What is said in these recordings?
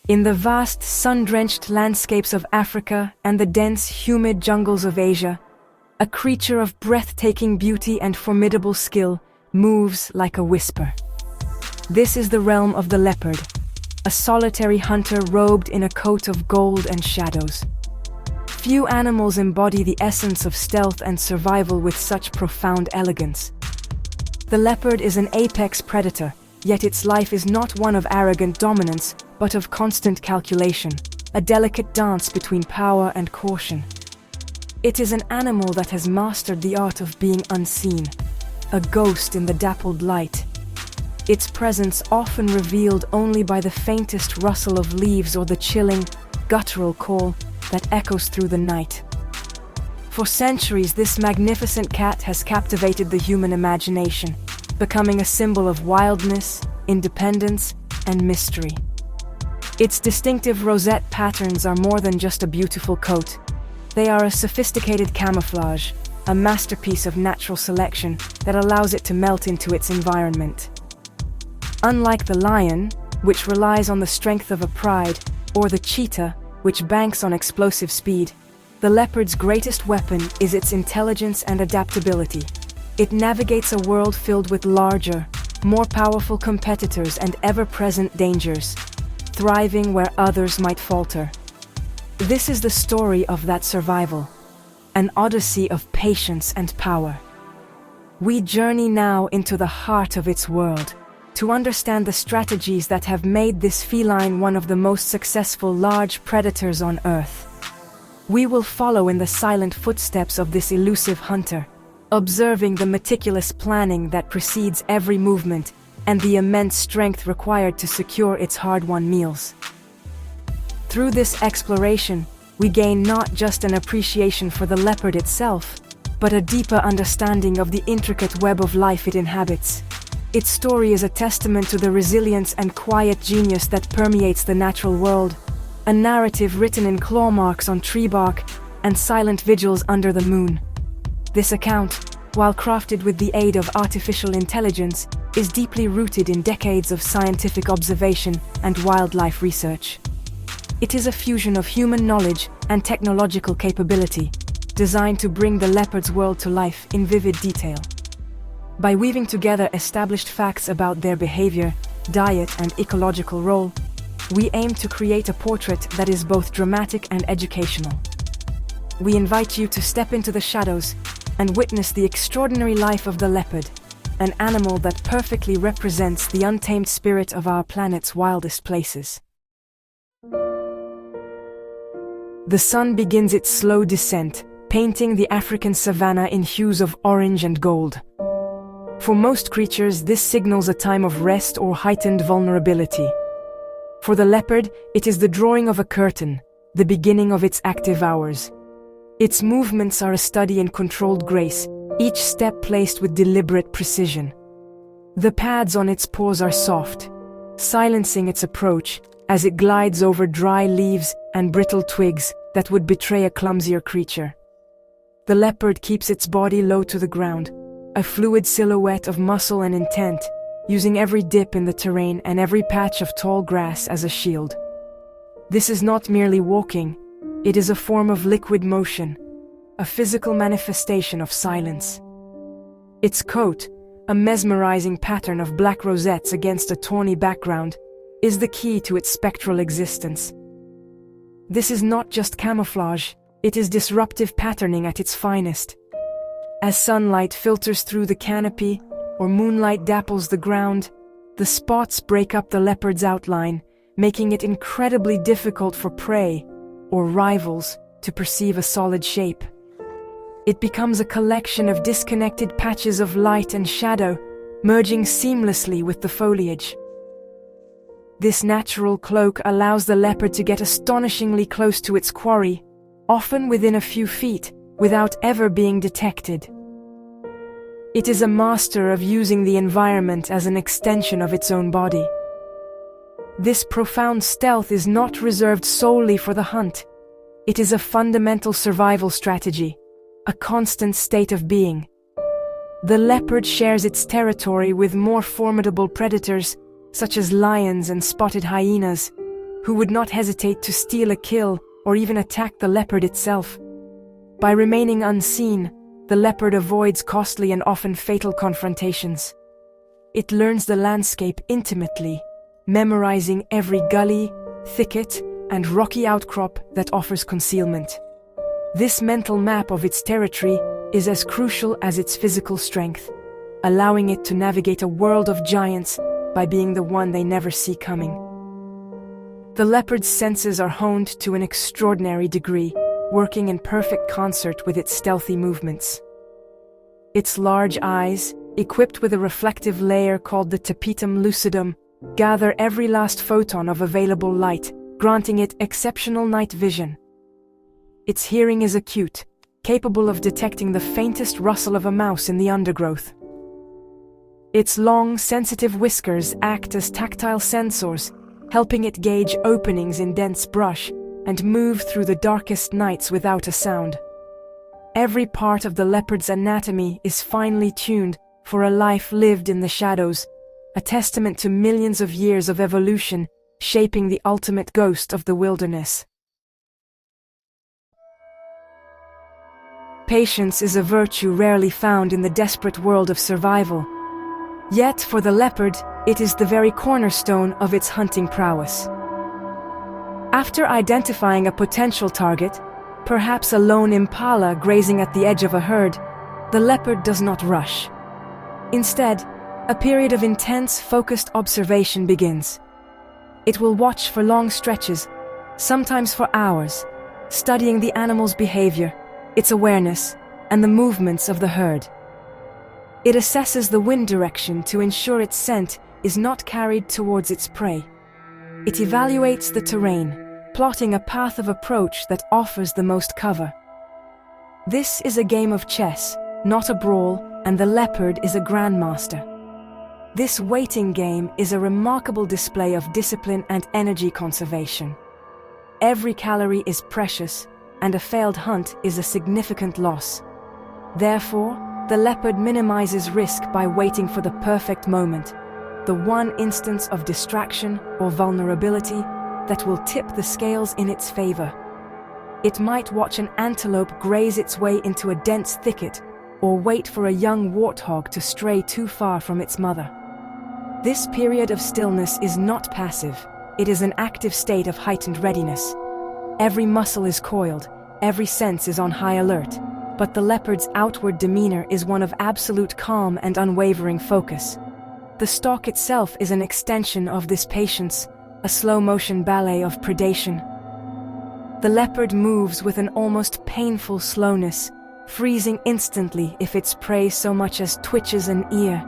In the vast, sun-drenched landscapes of Africa and the dense, humid jungles of Asia, a creature of breathtaking beauty and formidable skill moves like a whisper. This is the realm of the leopard, a solitary hunter robed in a coat of gold and shadows. Few animals embody the essence of stealth and survival with such profound elegance. The leopard is an apex predator, yet its life is not one of arrogant dominance, but of constant calculation, a delicate dance between power and caution. It is an animal that has mastered the art of being unseen, a ghost in the dappled light. Its presence often revealed only by the faintest rustle of leaves or the chilling, guttural call that echoes through the night. For centuries, this magnificent cat has captivated the human imagination, becoming a symbol of wildness, independence, and mystery. Its distinctive rosette patterns are more than just a beautiful coat. They are a sophisticated camouflage, a masterpiece of natural selection that allows it to melt into its environment. Unlike the lion, which relies on the strength of a pride, or the cheetah, which banks on explosive speed, the leopard's greatest weapon is its intelligence and adaptability. It navigates a world filled with larger, more powerful competitors and ever-present dangers, thriving where others might falter. This is the story of that survival, an odyssey of patience and power. We journey now into the heart of its world, to understand the strategies that have made this feline one of the most successful large predators on Earth. We will follow in the silent footsteps of this elusive hunter, observing the meticulous planning that precedes every movement and the immense strength required to secure its hard-won meals. Through this exploration, we gain not just an appreciation for the leopard itself, but a deeper understanding of the intricate web of life it inhabits. Its story is a testament to the resilience and quiet genius that permeates the natural world, a narrative written in claw marks on tree bark and silent vigils under the moon. This account, while crafted with the aid of artificial intelligence, is deeply rooted in decades of scientific observation and wildlife research. It is a fusion of human knowledge and technological capability, designed to bring the leopard's world to life in vivid detail. By weaving together established facts about their behavior, diet, and ecological role, we aim to create a portrait that is both dramatic and educational. We invite you to step into the shadows and witness the extraordinary life of the leopard, an animal that perfectly represents the untamed spirit of our planet's wildest places. The sun begins its slow descent, painting the African savanna in hues of orange and gold. For most creatures, this signals a time of rest or heightened vulnerability. For the leopard, it is the drawing of a curtain, the beginning of its active hours. Its movements are a study in controlled grace, each step placed with deliberate precision. The pads on its paws are soft, silencing its approach as it glides over dry leaves and brittle twigs that would betray a clumsier creature. The leopard keeps its body low to the ground, a fluid silhouette of muscle and intent, using every dip in the terrain and every patch of tall grass as a shield. This is not merely walking, it is a form of liquid motion, a physical manifestation of silence. Its coat, a mesmerizing pattern of black rosettes against a tawny background, is the key to its spectral existence. This is not just camouflage, it is disruptive patterning at its finest. As sunlight filters through the canopy, or moonlight dapples the ground, the spots break up the leopard's outline, making it incredibly difficult for prey, or rivals, to perceive a solid shape. It becomes a collection of disconnected patches of light and shadow, merging seamlessly with the foliage. This natural cloak allows the leopard to get astonishingly close to its quarry, often within a few feet, without ever being detected. It is a master of using the environment as an extension of its own body. This profound stealth is not reserved solely for the hunt. It is a fundamental survival strategy, a constant state of being. The leopard shares its territory with more formidable predators, such as lions and spotted hyenas, who would not hesitate to steal a kill or even attack the leopard itself. By remaining unseen, the leopard avoids costly and often fatal confrontations. It learns the landscape intimately, memorizing every gully, thicket, and rocky outcrop that offers concealment. This mental map of its territory is as crucial as its physical strength, allowing it to navigate a world of giants by being the one they never see coming. The leopard's senses are honed to an extraordinary degree, working in perfect concert with its stealthy movements. Its large eyes, equipped with a reflective layer called the tapetum lucidum, gather every last photon of available light, granting it exceptional night vision. Its hearing is acute, capable of detecting the faintest rustle of a mouse in the undergrowth. Its long, sensitive whiskers act as tactile sensors, helping it gauge openings in dense brush and move through the darkest nights without a sound. Every part of the leopard's anatomy is finely tuned for a life lived in the shadows, a testament to millions of years of evolution shaping the ultimate ghost of the wilderness. Patience is a virtue rarely found in the desperate world of survival. Yet, for the leopard, it is the very cornerstone of its hunting prowess. After identifying a potential target, perhaps a lone impala grazing at the edge of a herd, the leopard does not rush. Instead, a period of intense, focused observation begins. It will watch for long stretches, sometimes for hours, studying the animal's behavior, its awareness, and the movements of the herd. It assesses the wind direction to ensure its scent is not carried towards its prey. It evaluates the terrain, plotting a path of approach that offers the most cover. This is a game of chess, not a brawl, and the leopard is a grandmaster. This waiting game is a remarkable display of discipline and energy conservation. Every calorie is precious, and a failed hunt is a significant loss. Therefore, the leopard minimizes risk by waiting for the perfect moment, the one instance of distraction or vulnerability that will tip the scales in its favor. It might watch an antelope graze its way into a dense thicket, or wait for a young warthog to stray too far from its mother. This period of stillness is not passive, it is an active state of heightened readiness. Every muscle is coiled, every sense is on high alert, but the leopard's outward demeanor is one of absolute calm and unwavering focus. The stalk itself is an extension of this patience, a slow-motion ballet of predation. The leopard moves with an almost painful slowness, freezing instantly if its prey so much as twitches an ear.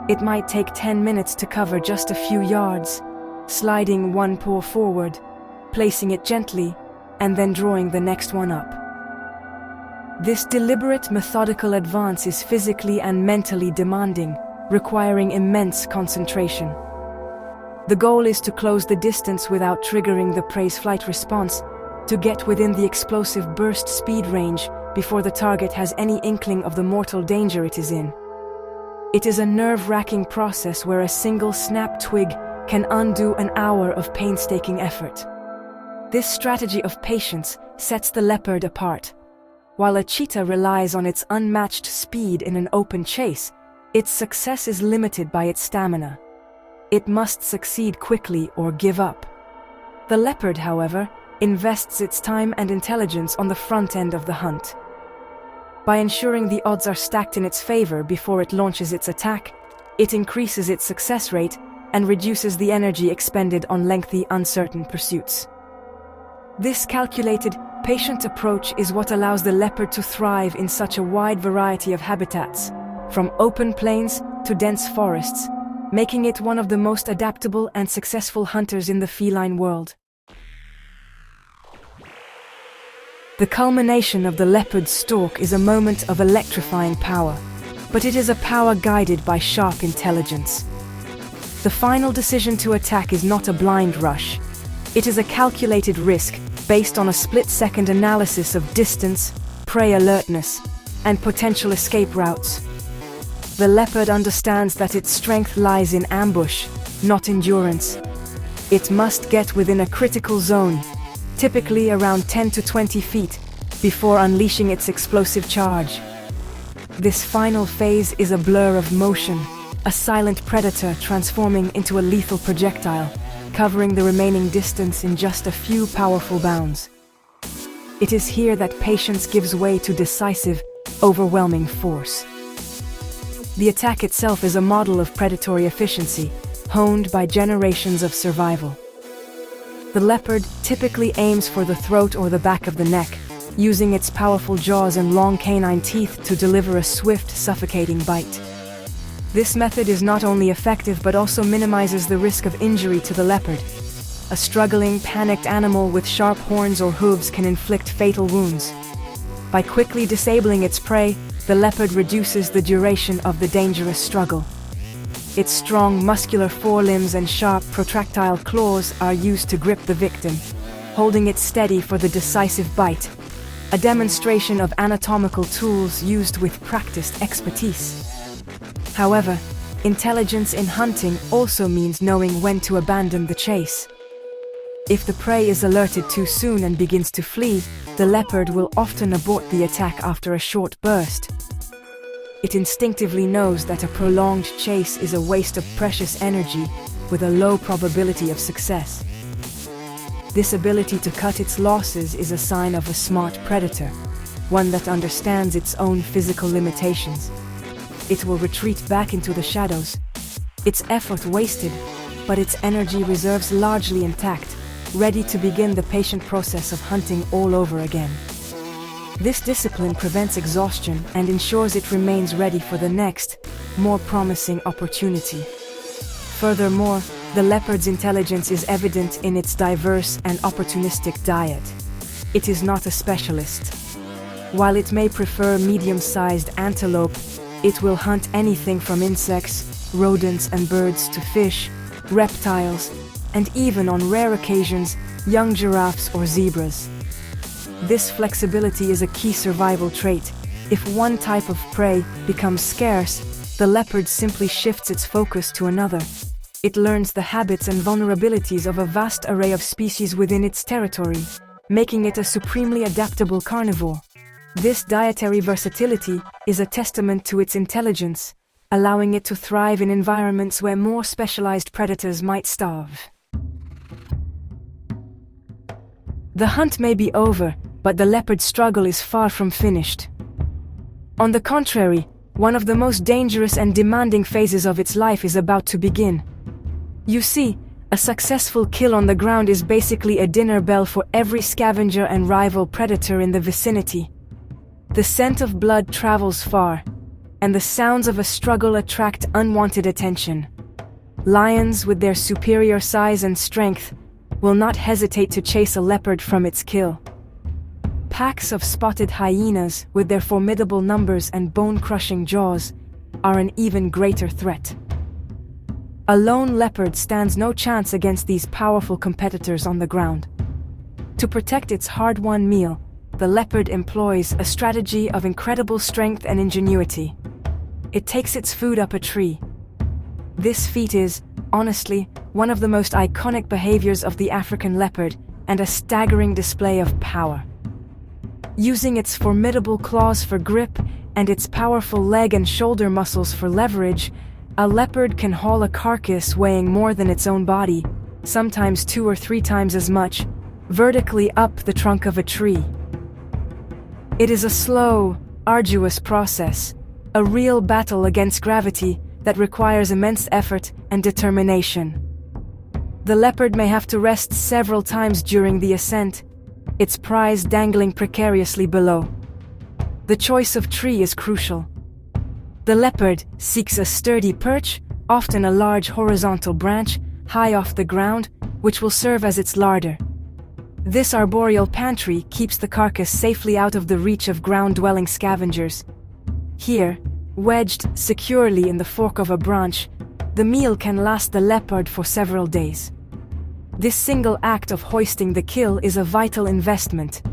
It might take 10 minutes to cover just a few yards, sliding one paw forward, placing it gently, and then drawing the next one up. This deliberate, methodical advance is physically and mentally demanding, requiring immense concentration. The goal is to close the distance without triggering the prey's flight response, to get within the explosive burst speed range before the target has any inkling of the mortal danger it is in. It is a nerve-wracking process where a single snap twig can undo an hour of painstaking effort. This strategy of patience sets the leopard apart. While a cheetah relies on its unmatched speed in an open chase, its success is limited by its stamina. It must succeed quickly or give up. The leopard, however, invests its time and intelligence on the front end of the hunt. By ensuring the odds are stacked in its favor before it launches its attack, it increases its success rate and reduces the energy expended on lengthy, uncertain pursuits. This calculated, patient approach is what allows the leopard to thrive in such a wide variety of habitats, from open plains to dense forests, making it one of the most adaptable and successful hunters in the feline world. The culmination of the leopard's stalk is a moment of electrifying power, but it is a power guided by sharp intelligence. The final decision to attack is not a blind rush. It is a calculated risk based on a split-second analysis of distance, prey alertness, and potential escape routes. The leopard understands that its strength lies in ambush, not endurance. It must get within a critical zone, typically around 10 to 20 feet, before unleashing its explosive charge. This final phase is a blur of motion, a silent predator transforming into a lethal projectile, covering the remaining distance in just a few powerful bounds. It is here that patience gives way to decisive, overwhelming force. The attack itself is a model of predatory efficiency, honed by generations of survival. The leopard typically aims for the throat or the back of the neck, using its powerful jaws and long canine teeth to deliver a swift, suffocating bite. This method is not only effective but also minimizes the risk of injury to the leopard. A struggling, panicked animal with sharp horns or hooves can inflict fatal wounds. By quickly disabling its prey, the leopard reduces the duration of the dangerous struggle. Its strong, muscular forelimbs and sharp, protractile claws are used to grip the victim, holding it steady for the decisive bite, a demonstration of anatomical tools used with practiced expertise. However, intelligence in hunting also means knowing when to abandon the chase. If the prey is alerted too soon and begins to flee, the leopard will often abort the attack after a short burst. It instinctively knows that a prolonged chase is a waste of precious energy with a low probability of success. This ability to cut its losses is a sign of a smart predator, one that understands its own physical limitations. It will retreat back into the shadows, its effort wasted, but its energy reserves largely intact, ready to begin the patient process of hunting all over again. This discipline prevents exhaustion and ensures it remains ready for the next, more promising opportunity. Furthermore, the leopard's intelligence is evident in its diverse and opportunistic diet. It is not a specialist. While it may prefer medium-sized antelope, it will hunt anything from insects, rodents and birds to fish, reptiles, and even on rare occasions, young giraffes or zebras. This flexibility is a key survival trait. If one type of prey becomes scarce, the leopard simply shifts its focus to another. It learns the habits and vulnerabilities of a vast array of species within its territory, making it a supremely adaptable carnivore. This dietary versatility is a testament to its intelligence, allowing it to thrive in environments where more specialized predators might starve. The hunt may be over, but the leopard's struggle is far from finished. On the contrary, one of the most dangerous and demanding phases of its life is about to begin. You see, a successful kill on the ground is basically a dinner bell for every scavenger and rival predator in the vicinity. The scent of blood travels far, and the sounds of a struggle attract unwanted attention. Lions, with their superior size and strength, will not hesitate to chase a leopard from its kill. Packs of spotted hyenas, with their formidable numbers and bone-crushing jaws, are an even greater threat. A lone leopard stands no chance against these powerful competitors on the ground. To protect its hard-won meal, the leopard employs a strategy of incredible strength and ingenuity. It takes its food up a tree. This feat is, honestly, one of the most iconic behaviors of the African leopard and a staggering display of power. Using its formidable claws for grip and its powerful leg and shoulder muscles for leverage, a leopard can haul a carcass weighing more than its own body, sometimes 2 or 3 times as much, vertically up the trunk of a tree. It is a slow, arduous process, a real battle against gravity that requires immense effort and determination. The leopard may have to rest several times during the ascent, its prize dangling precariously below. The choice of tree is crucial. The leopard seeks a sturdy perch, often a large horizontal branch, high off the ground, which will serve as its larder. This arboreal pantry keeps the carcass safely out of the reach of ground-dwelling scavengers. Here, wedged securely in the fork of a branch, the meal can last the leopard for several days. This single act of hoisting the kill is a vital investment.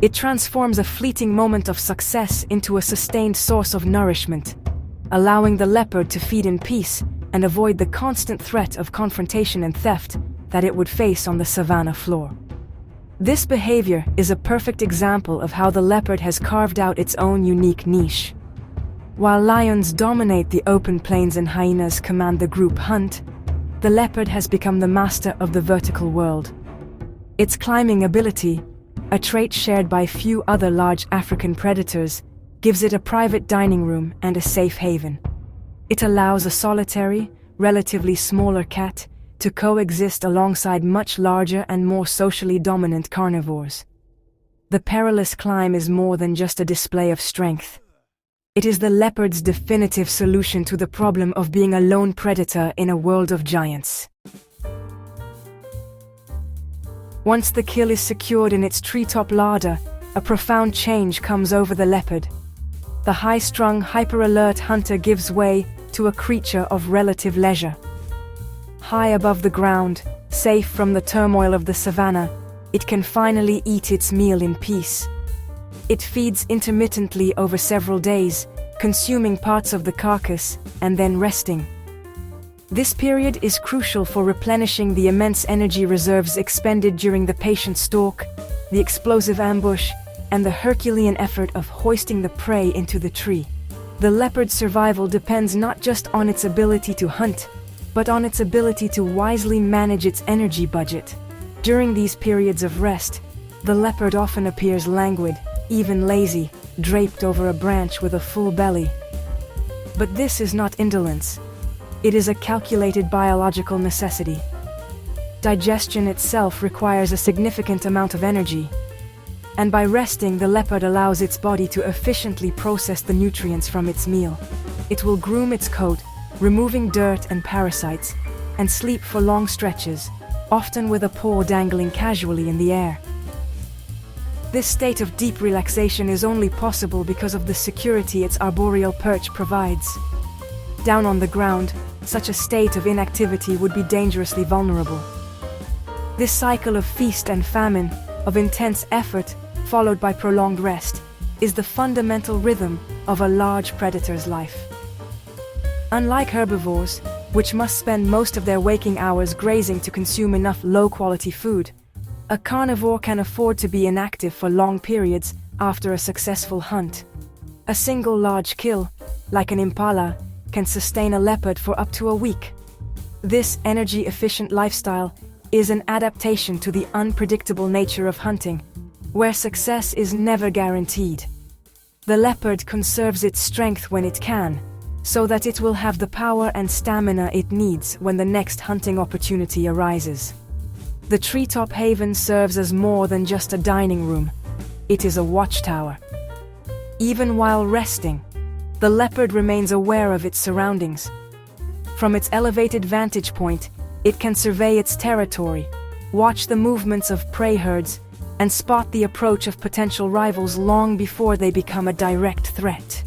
It transforms a fleeting moment of success into a sustained source of nourishment, allowing the leopard to feed in peace and avoid the constant threat of confrontation and theft that it would face on the savanna floor. This behavior is a perfect example of how the leopard has carved out its own unique niche. While lions dominate the open plains and hyenas command the group hunt, the leopard has become the master of the vertical world. Its climbing ability, a trait shared by few other large African predators, gives it a private dining room and a safe haven. It allows a solitary, relatively smaller cat to coexist alongside much larger and more socially dominant carnivores. The perilous climb is more than just a display of strength. It is the leopard's definitive solution to the problem of being a lone predator in a world of giants. Once the kill is secured in its treetop larder, a profound change comes over the leopard. The high-strung, hyper-alert hunter gives way to a creature of relative leisure. High above the ground, safe from the turmoil of the savanna, it can finally eat its meal in peace. It feeds intermittently over several days, consuming parts of the carcass and then resting. This period is crucial for replenishing the immense energy reserves expended during the patient stalk, the explosive ambush, and the Herculean effort of hoisting the prey into the tree. The leopard's survival depends not just on its ability to hunt, but on its ability to wisely manage its energy budget. During these periods of rest, the leopard often appears languid, even lazy, draped over a branch with a full belly. But this is not indolence. It is a calculated biological necessity. Digestion itself requires a significant amount of energy, and by resting, the leopard allows its body to efficiently process the nutrients from its meal. It will groom its coat, removing dirt and parasites, and sleep for long stretches, often with a paw dangling casually in the air. This state of deep relaxation is only possible because of the security its arboreal perch provides. Down on the ground, such a state of inactivity would be dangerously vulnerable. This cycle of feast and famine, of intense effort, followed by prolonged rest, is the fundamental rhythm of a large predator's life. Unlike herbivores, which must spend most of their waking hours grazing to consume enough low-quality food, a carnivore can afford to be inactive for long periods after a successful hunt. A single large kill, like an impala, can sustain a leopard for up to a week. This energy-efficient lifestyle is an adaptation to the unpredictable nature of hunting, where success is never guaranteed. The leopard conserves its strength when it can, so that it will have the power and stamina it needs when the next hunting opportunity arises. The treetop haven serves as more than just a dining room. It is a watchtower. Even while resting, the leopard remains aware of its surroundings. From its elevated vantage point, it can survey its territory, watch the movements of prey herds, and spot the approach of potential rivals long before they become a direct threat.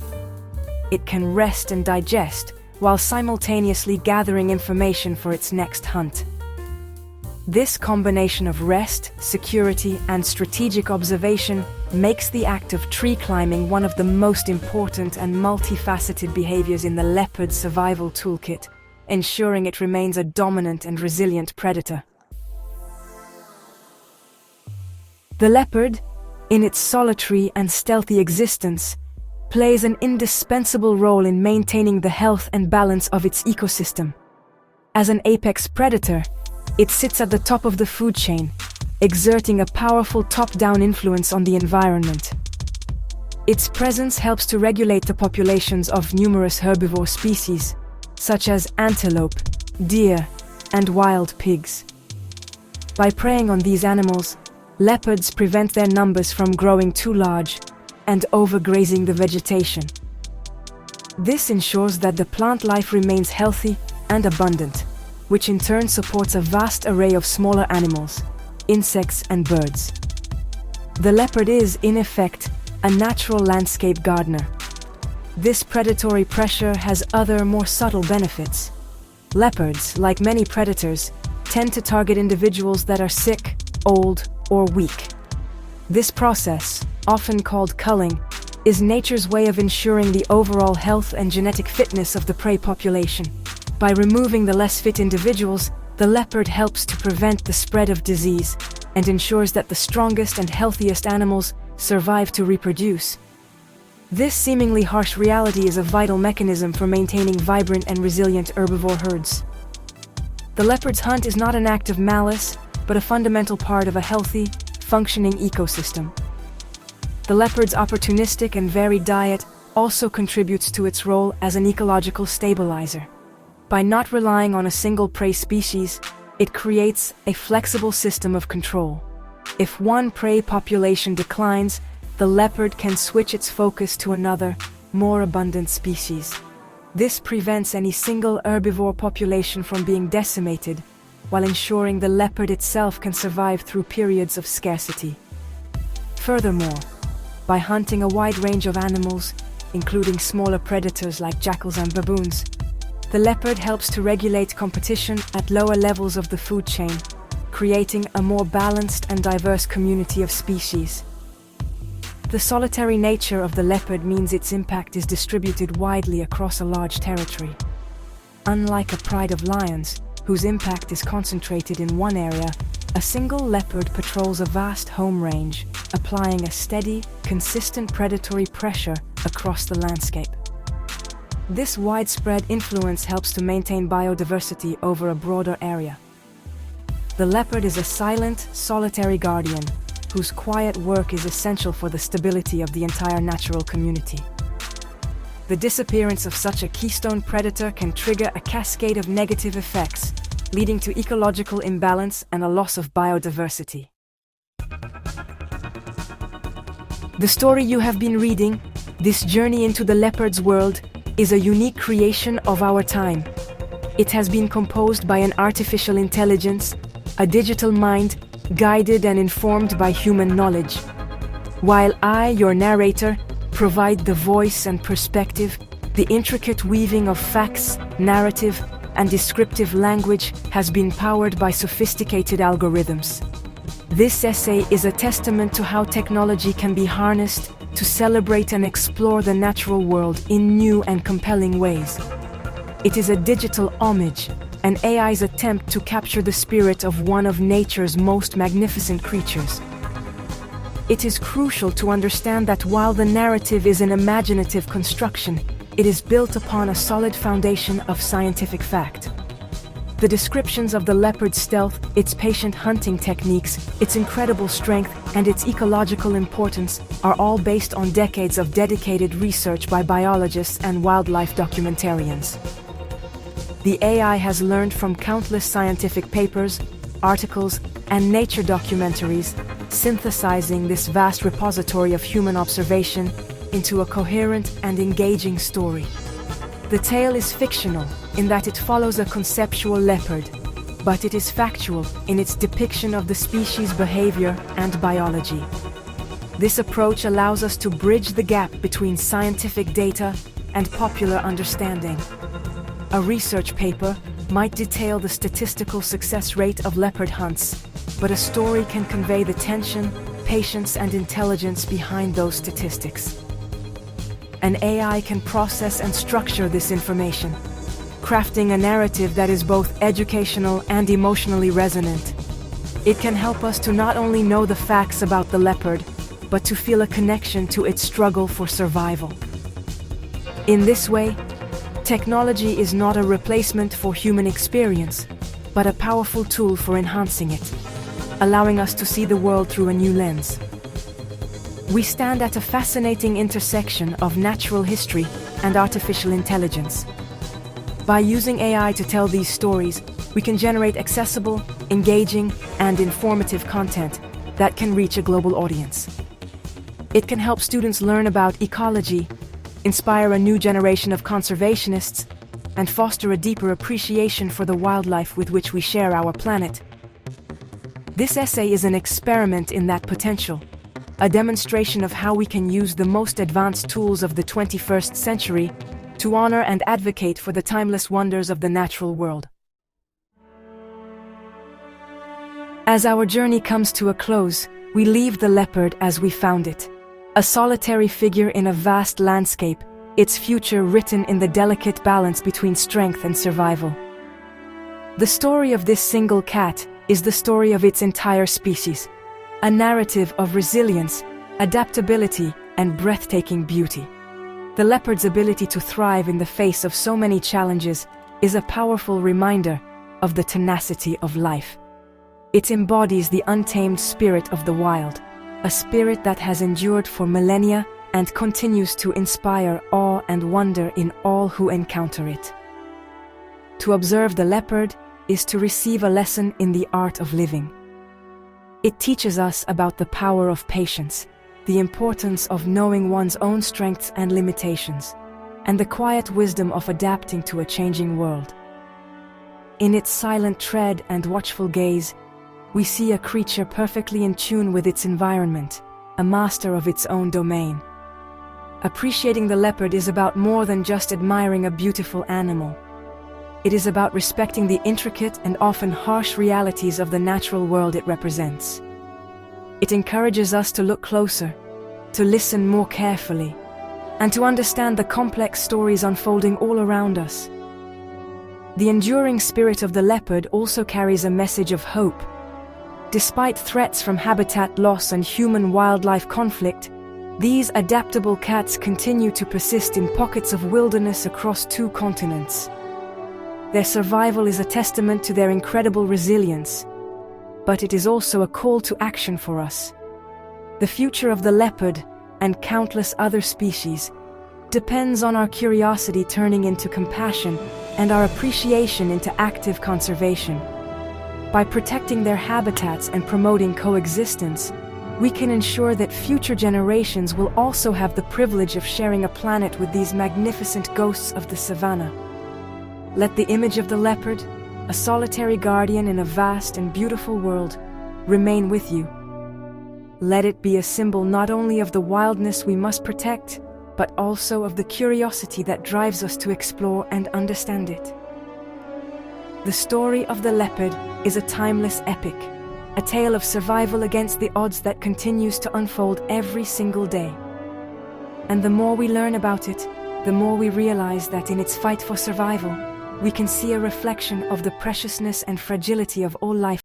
It can rest and digest while simultaneously gathering information for its next hunt. This combination of rest, security, and strategic observation makes the act of tree climbing one of the most important and multifaceted behaviors in the leopard's survival toolkit, ensuring it remains a dominant and resilient predator. The leopard, in its solitary and stealthy existence, plays an indispensable role in maintaining the health and balance of its ecosystem. As an apex predator, it sits at the top of the food chain, exerting a powerful top-down influence on the environment. Its presence helps to regulate the populations of numerous herbivore species, such as antelope, deer, and wild pigs. By preying on these animals, leopards prevent their numbers from growing too large and overgrazing the vegetation. This ensures that the plant life remains healthy and abundant, which in turn supports a vast array of smaller animals, insects, and birds. The leopard is, in effect, a natural landscape gardener. This predatory pressure has other, more subtle benefits. Leopards, like many predators, tend to target individuals that are sick, old, or weak. This process, often called culling, is nature's way of ensuring the overall health and genetic fitness of the prey population. By removing the less fit individuals, The leopard helps to prevent the spread of disease and ensures that the strongest and healthiest animals survive to reproduce. This seemingly harsh reality is a vital mechanism for maintaining vibrant and resilient herbivore herds. The leopard's hunt is not an act of malice, but a fundamental part of a healthy, functioning ecosystem. The leopard's opportunistic and varied diet also contributes to its role as an ecological stabilizer. By not relying on a single prey species, it creates a flexible system of control. If one prey population declines, the leopard can switch its focus to another, more abundant species. This prevents any single herbivore population from being decimated, while ensuring the leopard itself can survive through periods of scarcity. Furthermore, by hunting a wide range of animals, including smaller predators like jackals and baboons, the leopard helps to regulate competition at lower levels of the food chain, creating a more balanced and diverse community of species. The solitary nature of the leopard means its impact is distributed widely across a large territory. Unlike a pride of lions, whose impact is concentrated in one area, a single leopard patrols a vast home range, applying a steady, consistent predatory pressure across the landscape. This widespread influence helps to maintain biodiversity over a broader area. The leopard is a silent, solitary guardian, whose quiet work is essential for the stability of the entire natural community. The disappearance of such a keystone predator can trigger a cascade of negative effects, leading to ecological imbalance and a loss of biodiversity. The story you have been reading, this journey into the leopard's world, is a unique creation of our time. It has been composed by an artificial intelligence, a digital mind, guided and informed by human knowledge. While I, your narrator, provide the voice and perspective, the intricate weaving of facts, narrative, and descriptive language has been powered by sophisticated algorithms. This essay is a testament to how technology can be harnessed to celebrate and explore the natural world in new and compelling ways. It is a digital homage, an AI's attempt to capture the spirit of one of nature's most magnificent creatures. It is crucial to understand that while the narrative is an imaginative construction, it is built upon a solid foundation of scientific fact. The descriptions of the leopard's stealth, its patient hunting techniques, its incredible strength, and its ecological importance are all based on decades of dedicated research by biologists and wildlife documentarians. The AI has learned from countless scientific papers, articles, and nature documentaries, synthesizing this vast repository of human observation into a coherent and engaging story. The tale is fictional in that it follows a conceptual leopard, but it is factual in its depiction of the species' behavior and biology. This approach allows us to bridge the gap between scientific data and popular understanding. A research paper might detail the statistical success rate of leopard hunts, but a story can convey the tension, patience, and intelligence behind those statistics. An AI can process and structure this information, crafting a narrative that is both educational and emotionally resonant. It can help us to not only know the facts about the leopard, but to feel a connection to its struggle for survival. In this way, technology is not a replacement for human experience, but a powerful tool for enhancing it, allowing us to see the world through a new lens. We stand at a fascinating intersection of natural history and artificial intelligence. By using AI to tell these stories, we can generate accessible, engaging, and informative content that can reach a global audience. It can help students learn about ecology, inspire a new generation of conservationists, and foster a deeper appreciation for the wildlife with which we share our planet. This essay is an experiment in that potential, a demonstration of how we can use the most advanced tools of the 21st century to honor and advocate for the timeless wonders of the natural world. As our journey comes to a close, we leave the leopard as we found it, a solitary figure in a vast landscape, its future written in the delicate balance between strength and survival. The story of this single cat is the story of its entire species, a narrative of resilience, adaptability, and breathtaking beauty. The leopard's ability to thrive in the face of so many challenges is a powerful reminder of the tenacity of life. It embodies the untamed spirit of the wild, a spirit that has endured for millennia and continues to inspire awe and wonder in all who encounter it. To observe the leopard is to receive a lesson in the art of living. It teaches us about the power of patience, the importance of knowing one's own strengths and limitations, and the quiet wisdom of adapting to a changing world. In its silent tread and watchful gaze, we see a creature perfectly in tune with its environment, a master of its own domain. Appreciating the leopard is about more than just admiring a beautiful animal. It is about respecting the intricate and often harsh realities of the natural world it represents. It encourages us to look closer, to listen more carefully, and to understand the complex stories unfolding all around us. The enduring spirit of the leopard also carries a message of hope. Despite threats from habitat loss and human-wildlife conflict, these adaptable cats continue to persist in pockets of wilderness across 2 continents. Their survival is a testament to their incredible resilience, but it is also a call to action for us. The future of the leopard, and countless other species, depends on our curiosity turning into compassion and our appreciation into active conservation. By protecting their habitats and promoting coexistence, we can ensure that future generations will also have the privilege of sharing a planet with these magnificent ghosts of the savanna. Let the image of the leopard, a solitary guardian in a vast and beautiful world, remain with you. Let it be a symbol not only of the wildness we must protect, but also of the curiosity that drives us to explore and understand it. The story of the leopard is a timeless epic, a tale of survival against the odds that continues to unfold every single day. And the more we learn about it, the more we realize that in its fight for survival, we can see a reflection of the preciousness and fragility of all life.